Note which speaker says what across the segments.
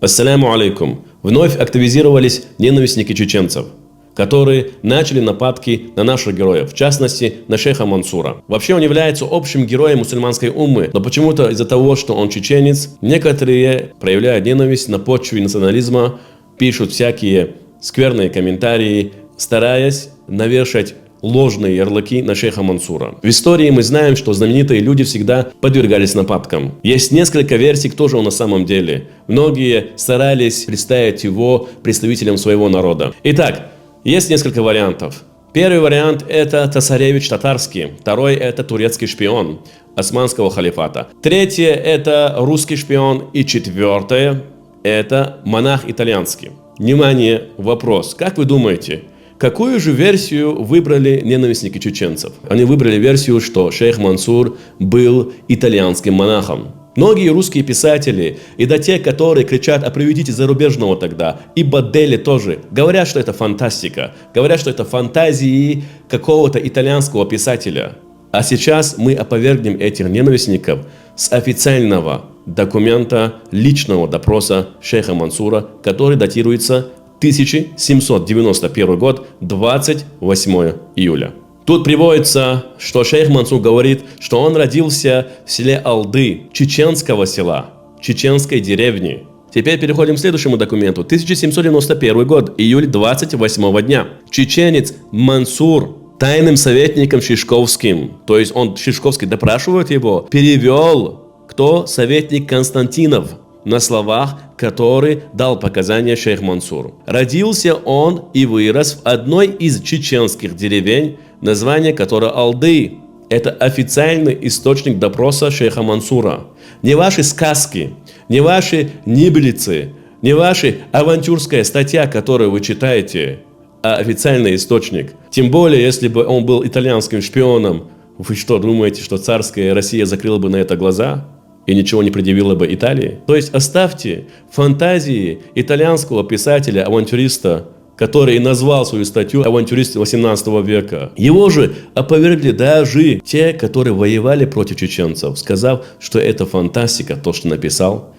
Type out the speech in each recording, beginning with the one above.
Speaker 1: Ассаляму алейкум. Вновь активизировались ненавистники чеченцев, которые начали нападки на наших героев, в частности, на шейха Мансура. Вообще он является общим героем мусульманской уммы, но почему-то из-за того, что он чеченец, некоторые проявляют ненависть на почве национализма, пишут всякие скверные комментарии, стараясь навешать ложные ярлыки на шейха Мансура. В истории мы знаем, что знаменитые люди всегда подвергались нападкам. Есть несколько версий, кто же он на самом деле. Многие старались представить его представителем своего народа. Итак, есть несколько вариантов. Первый вариант – это цесаревич татарский. Второй – это турецкий шпион османского халифата. Третье – это русский шпион. И четвертое – это монах итальянский. Внимание, вопрос. Как вы думаете, какую же версию выбрали ненавистники чеченцев? Они выбрали версию, что шейх Мансур был итальянским монахом. Многие русские писатели, и до те, которые кричат: «А приведите зарубежного тогда», и Бадели тоже, говорят, что это фантастика, говорят, что это фантазии какого-то итальянского писателя. А сейчас мы опровергнем этих ненавистников с официального документа личного допроса шейха Мансура, который датируется 1791 год, 28 июля. Тут приводится, что шейх Мансур говорит, что он родился в селе Алды, чеченского села, чеченской деревни. Теперь переходим к следующему документу. 1791 год, июль 28 дня. Чеченец Мансур тайным советником Шишковским, то есть он, Шишковский допрашивает его, перевел, кто советник Константинов, на словах, который дал показания шейх Мансур. Родился он и вырос в одной из чеченских деревень, название которой Алды. Это официальный источник допроса шейха Мансура. Не ваши сказки, не ваши небылицы, не ваша авантюрская статья, которую вы читаете, а официальный источник. Тем более, если бы он был итальянским шпионом, вы что, думаете, что царская Россия закрыла бы на это глаза? И ничего не предъявила бы Италии? То есть оставьте фантазии итальянского писателя-авантюриста, который назвал свою статью «Авантюрист 18 века». Его же опровергли даже те, которые воевали против чеченцев, сказав, что это фантастика, то, что написал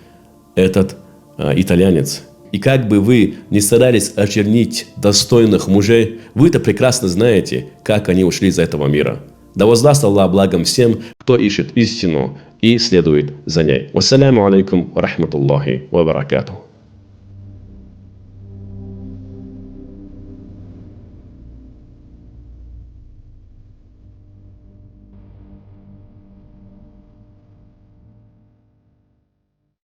Speaker 1: этот итальянец. И как бы вы ни старались очернить достойных мужей, вы-то прекрасно знаете, как они ушли из этого мира. Да воздаст Аллах благом всем, кто ищет истину и следует за ней. Вассаляму алейкум ва рахматуллахи ва баракатуху.